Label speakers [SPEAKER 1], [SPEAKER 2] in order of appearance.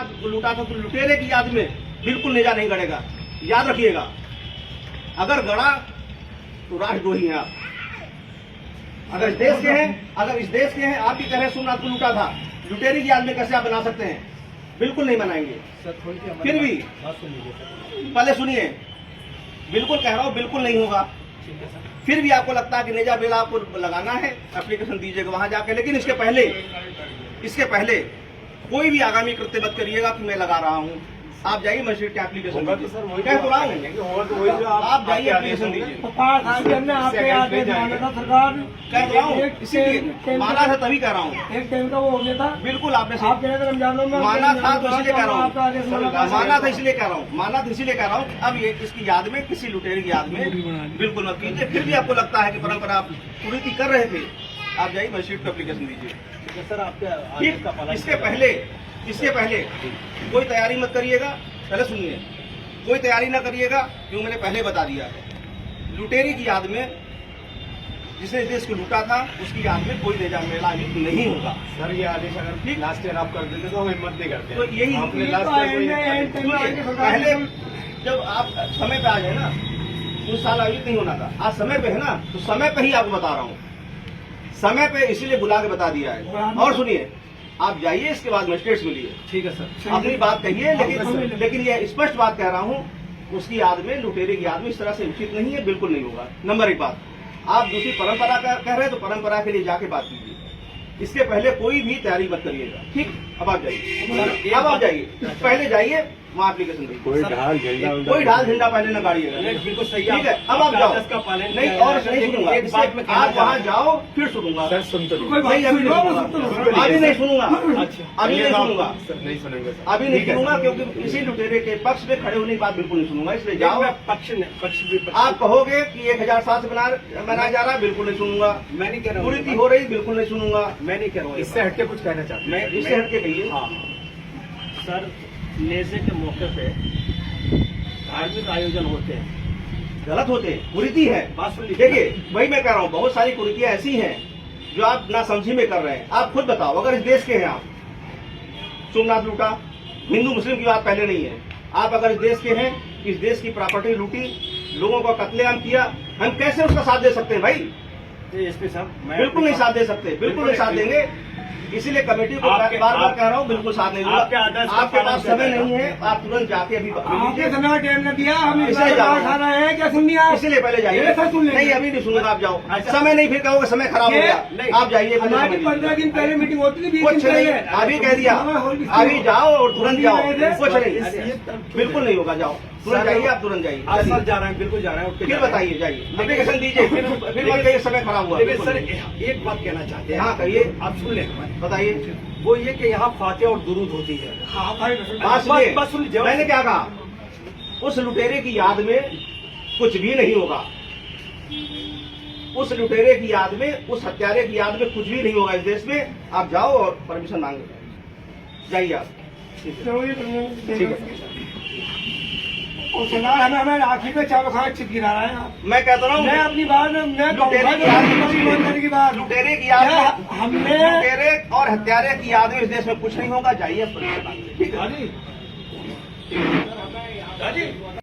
[SPEAKER 1] सोमनाथ लूटा था तो लुटेरे की याद में बिल्कुल नेजा नहीं गड़ेगा। याद रखिएगा, अगर गड़ा तो राष्ट्रद्रोही हैं आप। अगर इस देश के हैं, आप ही कह रहे हैं सोमनाथ को लूटा था, लुटेरे की याद में कैसे आप बना सकते हैं? बिल्कुल नहीं बनाएंगे। फिर भी पहले सुनिए, बिल्कुल कह रहा हूँ बिल्कुल नहीं होगा। फिर भी आपको लगता है कि नेजा बेल आपको लगाना है, एप्लीकेशन दीजिएगा वहां जाके। लेकिन इसके पहले कोई भी आगामी कृत्य मत करिएगा कि मैं लगा रहा हूँ। आप जाइए मजिस्ट्रेट के एप्लीकेशन कह तो रहा हूँ, आप जाइए एप्लीकेशन दीजिए। कह रहा हूँ इसीलिए माना था, तभी कह रहा हूँ।
[SPEAKER 2] एक टाइम का वो हो गया था,
[SPEAKER 1] बिल्कुल आपने
[SPEAKER 2] रमजानों में
[SPEAKER 1] माना था तो इसलिए कह रहा हूँ, माना था इसलिए कह रहा हूँ। अब ये इसकी याद में, किसी लुटेरे की याद में बिल्कुल मत कीजिए। फिर भी आपको लगता है कि परंपरा आप कुरीति कर रहे थे, आप जाइए मजिस्ट्रेट को एप्लीकेशन दीजिए।
[SPEAKER 3] सर आपके
[SPEAKER 1] इसके पहले कोई तैयारी मत करिएगा। पहले सुनिए, कोई तैयारी ना करिएगा, क्यों मैंने पहले बता दिया। लुटेरी की याद में, जिसने इस देश को लूटा था, उसकी याद में कोई नेजा मेला आयोजित नहीं होगा।
[SPEAKER 3] सर ये आदेश अगर ठीक लास्ट ईयर आप कर देते तो हम हिम्मत नहीं करते।
[SPEAKER 1] तो यही पहले जब आप समय पे आ गए ना, उस साल आयोजित नहीं होना था, आज समय पे है ना, तो समय पे ही आपको बता रहा हूँ, समय पे इसीलिए बुला के बता दिया है। और सुनिए, आप जाइए, इसके बाद मजिस्ट्रेट से मिलिए।
[SPEAKER 3] ठीक है सर,
[SPEAKER 1] अपनी बात कहिए, लेकिन ये स्पष्ट बात कह रहा हूँ, उसकी याद में, लुटेरे की याद में इस तरह से उचित नहीं है, बिल्कुल नहीं होगा। नंबर एक बात। आप दूसरी परंपरा कह रहे हैं तो परंपरा के लिए जाके बात कीजिए। इसके पहले कोई भी तैयारी मत करिएगा, ठीक? अब आप जाइए, पहले जाइए वहाँ एप्लीकेशन दीजिए। कोई ढाल झंडा पहले न गाड़िएगा,
[SPEAKER 3] बिल्कुल सही
[SPEAKER 1] ठीक है? अब आप जाओ, नहीं और नहीं सुनूंगा। आप वहाँ जाओ फिर सुनूंगा।
[SPEAKER 3] सर सुनते
[SPEAKER 1] नहीं, अभी नहीं सुनूंगा, अभी नहीं सुनूंगा,
[SPEAKER 3] नहीं सुनेंगे
[SPEAKER 1] अभी नहीं सुनूंगा, क्योंकि किसी लुटेरे के पक्ष में खड़े होने की बात बिल्कुल नहीं सुनूंगा। इसलिए जाओ, आप कहोगे कि 1007 से बनाया जा रहा है, बिल्कुल नहीं सुनूंगा।
[SPEAKER 3] मैं नहीं कह रहा हूँ
[SPEAKER 1] कुरीति हो रही, बिल्कुल नहीं सुनूंगा।
[SPEAKER 3] मैं नहीं कह रहा हूँ, इससे हटके कुछ कहना चाहता हूँ।
[SPEAKER 1] इससे हटके कहिए।
[SPEAKER 3] हाँ सर, नेज़े के मौके पे धार्मिक आयोजन होते हैं,
[SPEAKER 1] गलत होते हैं, कुरीति है।
[SPEAKER 3] बात सुन लीजिए।
[SPEAKER 1] देखिए, वही मैं कह रहा हूँ, बहुत सारी कुरीतियां ऐसी हैं जो आप ना समझी में कर रहे हैं। आप खुद बताओ, अगर इस देश के हैं आप, सोमनाथ लूटा, हिंदू मुस्लिम की बात पहले नहीं है। आप अगर इस देश के हैं, इस देश की प्रॉपर्टी लूटी, लोगों का कत्लेआम किया, हम कैसे उसका साथ दे सकते हैं भाई?
[SPEAKER 3] एसपी साहब,
[SPEAKER 1] बिल्कुल नहीं साथ दे सकते, बिल्कुल नहीं साथ देंगे। इसीलिए कमेटी को बार बार कह रहा हूँ, बिल्कुल साथ नहीं दूंगा। आपके पास समय नहीं है, आप तुरंत जाके अभी
[SPEAKER 2] आपके समय टाइम न दिया, हम
[SPEAKER 1] इसलिए
[SPEAKER 2] खा रहे हैं, क्या सुन लिया?
[SPEAKER 1] इसीलिए पहले जाइए। नहीं, अभी नहीं सुनूंगा, आप जाओ। समय नहीं, फिर कहोगे समय खराब हो गया। आप जाइए,
[SPEAKER 2] हमारी 15 दिन पहले मीटिंग होती थी,
[SPEAKER 1] कुछ नहीं, अभी कह दिया, अभी जाओ और तुरंत जाओ, कुछ नहीं, बिल्कुल नहीं होगा। जाओ, तुरंत जाइए, आप तुरंत जाइए।
[SPEAKER 3] सर जा रहे हैं, बिल्कुल जा रहे हैं।
[SPEAKER 1] फिर बताइए, जाइए, एप्लीकेशन दीजिए, फिर मत कहिए समय खराब हुआ।
[SPEAKER 3] लेकिन सर एक बात कहना चाहते हैं।
[SPEAKER 1] हाँ कहिए,
[SPEAKER 3] आप सुन लें,
[SPEAKER 1] बताइए।
[SPEAKER 3] वो ये कि यहाँ फातिहा और दुरूद होती है।
[SPEAKER 2] हाँ भाई,
[SPEAKER 1] बस सुन लीजिए, मैंने क्या कहा? उस लुटेरे की याद में कुछ भी नहीं होगा। उस लुटेरे की याद में, उस हत्यारे की याद में कुछ भी नहीं होगा इस देश में। आप जाओ और परमिशन मांगे, जाइए आप। ठीक है।
[SPEAKER 2] हमें आखिर में चावल खाना चिप गिरा रहा है।
[SPEAKER 1] मैं कहता रहा हूँ,
[SPEAKER 2] मैं अपनी बात
[SPEAKER 1] लुटेरे की याद में,
[SPEAKER 2] हमने
[SPEAKER 1] लुटेरे और हत्यारे की याद में इस देश में कुछ नहीं होगा। जाइए, ठीक है।